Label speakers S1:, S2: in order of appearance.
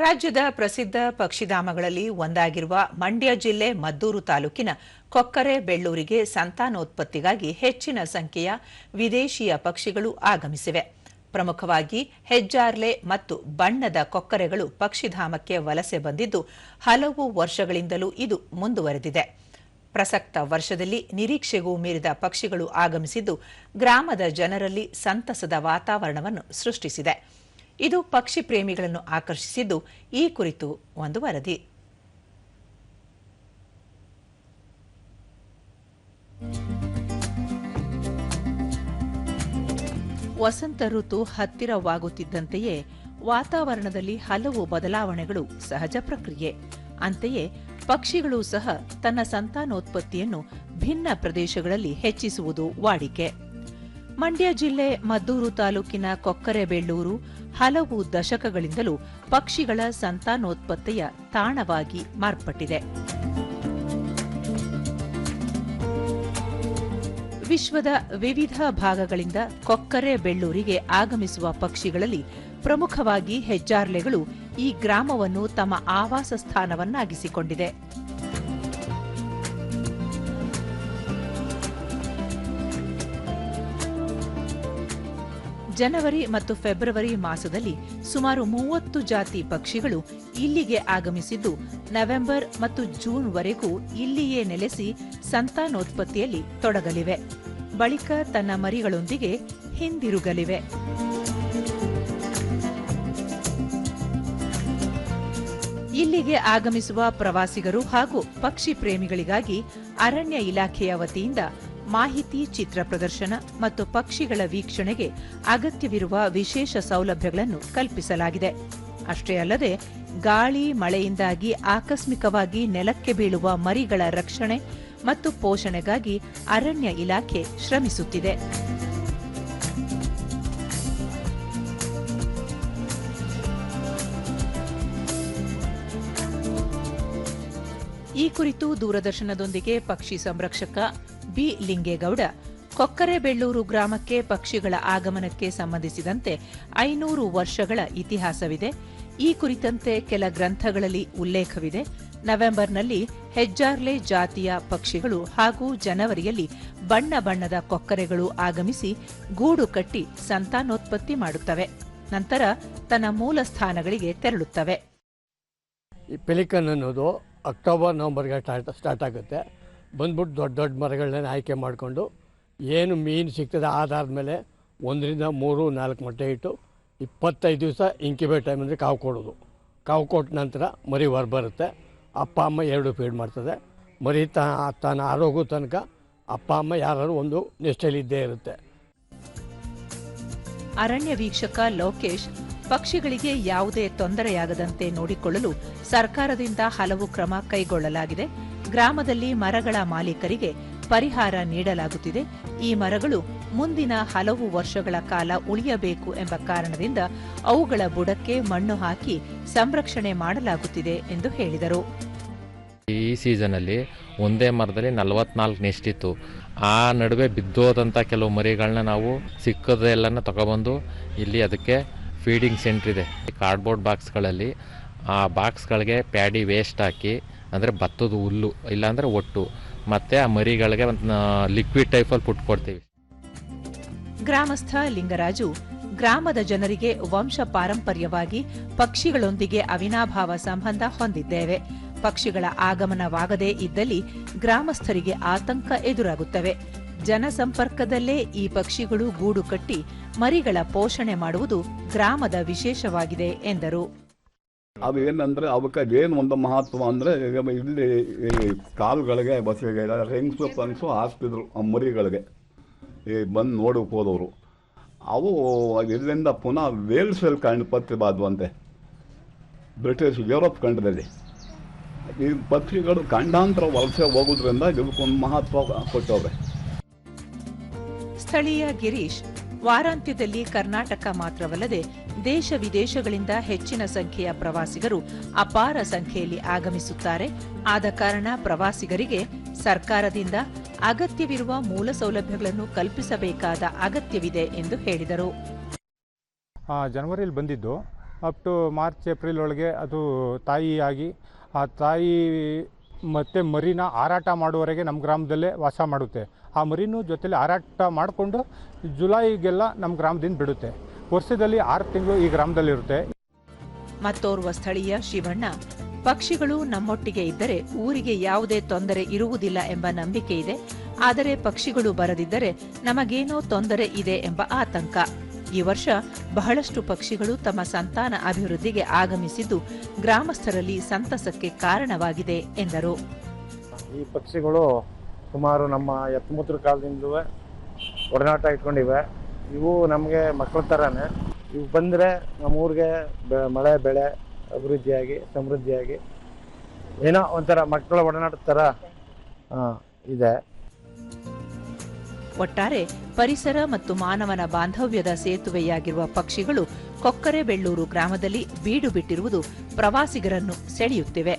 S1: ರಾಜ್ಯದ ಪ್ರಸಿದ್ಧ ಪಕ್ಷಿಧಾಮಗಳಲ್ಲಿ ಒಂದಾಗಿರುವ ಮಂಡ್ಯ ಜಿಲ್ಲೆ ಮದ್ದೂರು ತಾಲೂಕಿನ ಕೊಕ್ಕರೆ ಬೆಳ್ಳೂರಿಗೆ ಸಂತಾನೋತ್ಪತ್ತಿಗಾಗಿ ಹೆಚ್ಚಿನ ಸಂಖ್ಯೆಯ ವಿದೇಶೀಯ ಪಕ್ಷಿಗಳು ಆಗಮಿಸಿವೆ. ಪ್ರಮುಖವಾಗಿ ಹೆಜ್ಜಾರ್ಲೆ ಮತ್ತು ಬಣ್ಣದ ಕೊಕ್ಕರೆಗಳು ಪಕ್ಷಿಧಾಮಕ್ಕೆ ವಲಸೆ ಬಂದಿದ್ದು ಹಲವು ವರ್ಷಗಳಿಂದಲೂ ಇದು ಮುಂದುವರೆದಿದೆ. ಪ್ರಸಕ್ತ ವರ್ಷದಲ್ಲಿ ನಿರೀಕ್ಷೆಗೂ ಮೀರಿದ ಪಕ್ಷಿಗಳು ಆಗಮಿಸಿದ್ದು ಗ್ರಾಮದ ಜನರಲ್ಲಿ ಸಂತಸದ ವಾತಾವರಣವನ್ನು ಸೃಷ್ಟಿಸಿದೆ. ಇದು ಪಕ್ಷಿ ಪ್ರೇಮಿಗಳನ್ನು ಆಕರ್ಷಿಸಿದ್ದು ಈ ಕುರಿತು ಒಂದು ವರದಿ. ವಸಂತ ಋತು ಹತ್ತಿರವಾಗುತ್ತಿದ್ದಂತೆಯೇ ವಾತಾವರಣದಲ್ಲಿ ಹಲವು ಬದಲಾವಣೆಗಳು ಸಹಜ ಪ್ರಕ್ರಿಯೆ. ಅಂತೆಯೇ ಪಕ್ಷಿಗಳು ಸಹ ತನ್ನ ಸಂತಾನೋತ್ಪತ್ತಿಯನ್ನು ಭಿನ್ನ ಪ್ರದೇಶಗಳಲ್ಲಿ ಹೆಚ್ಚಿಸುವುದು ವಾಡಿಕೆ. ಮಂಡ್ಯ ಜಿಲ್ಲೆ ಮದ್ದೂರು ತಾಲೂಕಿನ ಕೊಕ್ಕರೆಬೆಳ್ಳೂರು ಹಲವು ದಶಕಗಳಿಂದಲೂ ಪಕ್ಷಿಗಳ ಸಂತಾನೋತ್ಪತ್ತಿಯ ತಾಣವಾಗಿ ಮಾರ್ಪಟ್ಟಿದೆ. ವಿಶ್ವದ ವಿವಿಧ ಭಾಗಗಳಿಂದ ಕೊಕ್ಕರೆಬೆಳ್ಳೂರಿಗೆ ಆಗಮಿಸುವ ಪಕ್ಷಿಗಳಲ್ಲಿ ಪ್ರಮುಖವಾಗಿ ಹೆಜ್ಜಾರ್ಲೆಗಳು ಈ ಗ್ರಾಮವನ್ನು ತಮ್ಮ ಆವಾಸ ಸ್ಥಾನವನ್ನಾಗಿಸಿಕೊಂಡಿದೆ. ಜನವರಿ ಮತ್ತು ಫೆಬ್ರವರಿ ಮಾಸದಲ್ಲಿ ಸುಮಾರು 30 ಜಾತಿ ಪಕ್ಷಿಗಳು ಇಲ್ಲಿಗೆ ಆಗಮಿಸಿದ್ದು ನವೆಂಬರ್ ಮತ್ತು ಜೂನ್ವರೆಗೂ ಇಲ್ಲಿಯೇ ನೆಲೆಸಿ ಸಂತಾನೋತ್ಪತ್ತಿಯಲ್ಲಿ ತೊಡಗಲಿವೆ. ಬಳಿಕ ತನ್ನ ಮರಿಗಳೊಂದಿಗೆ ಹಿಂದಿರುಗಲಿವೆ. ಇಲ್ಲಿಗೆ ಆಗಮಿಸುವ ಪ್ರವಾಸಿಗರು ಹಾಗೂ ಪಕ್ಷಿ ಪ್ರೇಮಿಗಳಿಗಾಗಿ ಅರಣ್ಯ ಇಲಾಖೆಯ ವತಿಯಿಂದ ಮಾಹಿತಿ, ಚಿತ್ರ ಪ್ರದರ್ಶನ ಮತ್ತು ಪಕ್ಷಿಗಳ ವೀಕ್ಷಣೆಗೆ ಅಗತ್ಯವಿರುವ ವಿಶೇಷ ಸೌಲಭ್ಯಗಳನ್ನು ಕಲ್ಪಿಸಲಾಗಿದೆ. ಅಷ್ಟೇ ಅಲ್ಲದೆ ಗಾಳಿ, ಮಳೆಯಿಂದಾಗಿ ಆಕಸ್ಮಿಕವಾಗಿ ನೆಲಕ್ಕೆ ಬೀಳುವ ಮರಿಗಳ ರಕ್ಷಣೆ ಮತ್ತು ಪೋಷಣೆಗಾಗಿ ಅರಣ್ಯ ಇಲಾಖೆ ಶ್ರಮಿಸುತ್ತಿದೆ. ಈ ಕುರಿತು ದೂರದರ್ಶನದೊಂದಿಗೆ ಪಕ್ಷಿ ಸಂರಕ್ಷಕ ಬಿ. ಲಿಂಗೇಗೌಡ, ಕೊಕ್ಕರೆಬೆಳ್ಳೂರು ಗ್ರಾಮಕ್ಕೆ ಪಕ್ಷಿಗಳ ಆಗಮನಕ್ಕೆ ಸಂಬಂಧಿಸಿದಂತೆ 500 ವರ್ಷಗಳ ಇತಿಹಾಸವಿದೆ. ಈ ಕುರಿತಂತೆ ಕೆಲ ಗ್ರಂಥಗಳಲ್ಲಿ ಉಲ್ಲೇಖವಿದೆ. ನವೆಂಬರ್ನಲ್ಲಿ ಹೆಜ್ಜಾರ್ಲೆ ಜಾತಿಯ ಪಕ್ಷಿಗಳು ಹಾಗೂ ಜನವರಿಯಲ್ಲಿ ಬಣ್ಣ ಬಣ್ಣದ ಕೊಕ್ಕರೆಗಳು ಆಗಮಿಸಿ ಗೂಡು ಕಟ್ಟಿ ಸಂತಾನೋತ್ಪತ್ತಿ ಮಾಡುತ್ತವೆ. ನಂತರ ತನ್ನ ಮೂಲ ಸ್ಥಾನಗಳಿಗೆ ತೆರಳುತ್ತವೆ.
S2: ಪೆಲಿಕನ್ ಅನ್ನೋದು ಅಕ್ಟೋಬರ್ ನವಂಬರ್ಗೆ ಸ್ಟಾರ್ಟ್ ಆಗುತ್ತೆ. ಬಂದ್ಬಿಟ್ಟು ದೊಡ್ಡ ದೊಡ್ಡ ಮರಗಳನ್ನ ಆಯ್ಕೆ ಮಾಡಿಕೊಂಡು ಏನು ಮೀನು ಸಿಗ್ತದೆ ಆಧಾರದ ಮೇಲೆ 1 ರಿಂದ 3, 4 ಮೊಟ್ಟೆ ಇಟ್ಟು 25 ದಿವಸ ಇಂಕ್ಯುಬೇಟ್ ಟೈಮ್ ಅಂದರೆ ಕಾವು ಕೊಡೋದು. ಕಾವು ಕೊಟ್ಟ ನಂತರ ಮರಿ ಹೊರಬರುತ್ತೆ. ಅಪ್ಪ ಅಮ್ಮ 2 ಫೀಡ್ ಮಾಡ್ತದೆ. ಮರಿ ತಾನು ಆರೋಗ್ಯ ತನಕ ಅಪ್ಪ ಅಮ್ಮ ಯಾರು ಒಂದು ನೆಸ್ಟಲ್ಲಿ ಇದ್ದೇ ಇರುತ್ತೆ.
S1: ಅರಣ್ಯ ವೀಕ್ಷಕ ಲೋಕೇಶ್, ಪಕ್ಷಿಗಳಿಗೆ ಯಾವುದೇ ತೊಂದರೆಯಾಗದಂತೆ ನೋಡಿಕೊಳ್ಳಲು ಸರ್ಕಾರದಿಂದ ಹಲವು ಕ್ರಮ ಕೈಗೊಳ್ಳಲಾಗಿದೆ. ಗ್ರಾಮದಲ್ಲಿ ಮರಗಳ ಮಾಲೀಕರಿಗೆ ಪರಿಹಾರ ನೀಡಲಾಗುತ್ತಿದೆ. ಈ ಮರಗಳು ಮುಂದಿನ ಹಲವು ವರ್ಷಗಳ ಕಾಲ ಉಳಿಯಬೇಕು ಎಂಬ ಕಾರಣದಿಂದ ಅವುಗಳ ಬುಡಕ್ಕೆ ಮಣ್ಣು ಹಾಕಿ ಸಂರಕ್ಷಣೆ ಮಾಡಲಾಗುತ್ತಿದೆ ಎಂದು ಹೇಳಿದರು.
S3: ಈ ಸೀಸನಲ್ಲಿ ಒಂದೇ ಮರದಲ್ಲಿ 44 ನೆಸ್ಟ್ ಇತ್ತು. ಆ ನಡುವೆ ಬಿದ್ದೋದಂಥ ಕೆಲವು ಮರಿಗಳನ್ನ ನಾವು ಸಿಕ್ಕದೆಲ್ಲನ ತಗೊಬಂದು ಇಲ್ಲಿ ಅದಕ್ಕೆ ಫೀಡಿಂಗ್ ಸೆಂಟ್ರ್ ಇದೆ. ಕಾರ್ಡ್ಬೋರ್ಡ್ ಬಾಕ್ಸ್ಗಳಲ್ಲಿ ಆ ಬಾಕ್ಸ್ಗಳಿಗೆ ಪ್ಯಾಡಿ ವೇಸ್ಟ್ ಹಾಕಿ, ಅಂದರೆ ಭತ್ತದ ಹುಲ್ಲು ಇಲ್ಲಾಂದರೆ ಒಟ್ಟು, ಮತ್ತು ಆ ಮರಿಗಳಿಗೆ ಒಂದು ಲಿಕ್ವಿಡ್ ಟೈಪಲ್ಲಿ ಪುಟ್ ಕೊಡ್ತೀವಿ.
S1: ಗ್ರಾಮಸ್ಥ ಲಿಂಗರಾಜು, ಗ್ರಾಮದ ಜನರಿಗೆ ವಂಶ ಪಾರಂಪರ್ಯವಾಗಿ ಪಕ್ಷಿಗಳೊಂದಿಗೆ ಅವಿನಾಭಾವ ಸಂಬಂಧ ಹೊಂದಿದ್ದೇವೆ. ಪಕ್ಷಿಗಳ ಆಗಮನವಾಗದೇ ಇದ್ದಲ್ಲಿ ಗ್ರಾಮಸ್ಥರಿಗೆ ಆತಂಕ ಎದುರಾಗುತ್ತವೆ. ಜನಸಂಪರ್ಕದಲ್ಲೇ ಈ ಪಕ್ಷಿಗಳು ಗೂಡು ಕಟ್ಟಿ ಮರಿಗಳ ಪೋಷಣೆ ಮಾಡುವುದು ಗ್ರಾಮದ ವಿಶೇಷವಾಗಿದೆ ಎಂದರು.
S4: ಅದು ಏನಂದರೆ ಅವಕ್ಕೆ ಏನು ಒಂದು ಮಹತ್ವ ಅಂದರೆ, ಇಲ್ಲಿ ಕಾಲುಗಳಿಗೆ ಬಸ್ಸಿಗೆ ರಿಂಗ್ಸು ಹಾಕ್ತಿದ್ರು ಆ ಮರಿಗಳಿಗೆ. ಬಂದು ನೋಡಕ್ಕೆ ಹೋದವರು ಅವು ಇದರಿಂದ ಪುನಃ ವೇಲ್ಸಲ್ಲಿ ಪತ್ರಿಬಾದ್ವಂತೆ ಬ್ರಿಟಿಷ್ ಯುರೋಪ್ ಖಂಡದಲ್ಲಿ. ಈ ಪಕ್ಷಿಗಳು ಖಂಡಾಂತರ ವಲಸೆ ಹೋಗೋದ್ರಿಂದ ಇದಕ್ಕೊಂದು ಮಹತ್ವ ಕೊಟ್ಟವ್ರೆ.
S1: ಸ್ಥಳೀಯ ಗಿರೀಶ್, ವಾರಾಂತ್ಯದಲ್ಲಿ ಕರ್ನಾಟಕ ಮಾತ್ರವಲ್ಲದೆ ದೇಶ ವಿದೇಶಗಳಿಂದ ಹೆಚ್ಚಿನ ಸಂಖ್ಯೆಯ ಪ್ರವಾಸಿಗರು ಅಪಾರ ಸಂಖ್ಯೆಯಲ್ಲಿ ಆಗಮಿಸುತ್ತಾರೆ. ಆದ ಕಾರಣ ಪ್ರವಾಸಿಗರಿಗೆ ಸರ್ಕಾರದಿಂದ ಅಗತ್ಯವಿರುವ ಮೂಲ ಸೌಲಭ್ಯಗಳನ್ನು ಕಲ್ಪಿಸಬೇಕಾದ ಅಗತ್ಯವಿದೆ ಎಂದು ಹೇಳಿದರು.
S5: ಜನವರಿಯಲ್ಲಿ ಬಂದಿದ್ದು ಅಪ್ ಟು ಮಾರ್ಚ್ ಏಪ್ರಿಲ್ ಒಳಗೆ ಅದು ತಾಯಿಯಾಗಿ ಆ ತಾಯಿ ಮತ್ತು ಮರಿನ ಹಾರಾಟ ಮಾಡುವವರೆಗೆ ನಮ್ಮ ಗ್ರಾಮದಲ್ಲೇ ವಾಸ ಮಾಡುತ್ತೆ. ಆ ಮರಿನೂ ಜೊತೆಲಿ ಹಾರಾಟ ಮಾಡಿಕೊಂಡು ಜುಲೈಗೆಲ್ಲ ನಮ್ಮ ಗ್ರಾಮದಿಂದ ಬಿಡುತ್ತೆ. ವರ್ಷದಲ್ಲಿ 6 ತಿಂಗಳು ಈ ಗ್ರಾಮದಲ್ಲಿರುತ್ತೆ.
S1: ಮತ್ತೋರ್ವ ಸ್ಥಳೀಯ ಶಿವಣ್ಣ, ಪಕ್ಷಿಗಳು ನಮ್ಮೊಟ್ಟಿಗೆ ಇದ್ದರೆ ಊರಿಗೆ ಯಾವುದೇ ತೊಂದರೆ ಇರುವುದಿಲ್ಲ ಎಂಬ ನಂಬಿಕೆ ಇದೆ. ಆದರೆ ಪಕ್ಷಿಗಳು ಬರದಿದ್ದರೆ ನಮಗೇನೋ ತೊಂದರೆ ಇದೆ ಎಂಬ ಆತಂಕ. ಈ ವರ್ಷ ಬಹಳಷ್ಟು ಪಕ್ಷಿಗಳು ತಮ್ಮ ಸಂತಾನ ಅಭಿವೃದ್ಧಿಗೆ ಆಗಮಿಸಿದ್ದು ಗ್ರಾಮಸ್ಥರಲ್ಲಿ ಸಂತಸಕ್ಕೆ ಕಾರಣವಾಗಿದೆ ಎಂದರು.
S6: ಈ ಪಕ್ಷಿಗಳು ಸುಮಾರು ನಮ್ಮ ಎತ್ತಮೂತ್ರ ಕಾಲದಿಂದಲೂ ಒಡನಾಟ ಇಟ್ಕೊಂಡಿವೆ. ಇವು ನಮಗೆ ಮಕ್ಕಳ ಥರನೇ. ಇವು ಬಂದರೆ ನಮ್ಮೂರಿಗೆ ಮಳೆ ಬೆಳೆ ಅಭಿವೃದ್ಧಿಯಾಗಿ ಸಮೃದ್ಧಿಯಾಗಿ ಏನೋ ಒಂಥರ ಮಕ್ಕಳ ಒಡನಾಟದ ಥರ ಇದೆ.
S1: ಒಟ್ಟಾರೆ ಪರಿಸರ ಮತ್ತು ಮಾನವನ ಬಾಂಧವ್ಯದ ಸೇತುವೆಯಾಗಿರುವ ಪಕ್ಷಿಗಳು ಕೊಕ್ಕರೆಬೆಳ್ಳೂರು ಗ್ರಾಮದಲ್ಲಿ ಬೀಡು ಬಿಟ್ಟಿರುವುದು ಪ್ರವಾಸಿಗರನ್ನು ಸೆಳೆಯುತ್ತಿವೆ.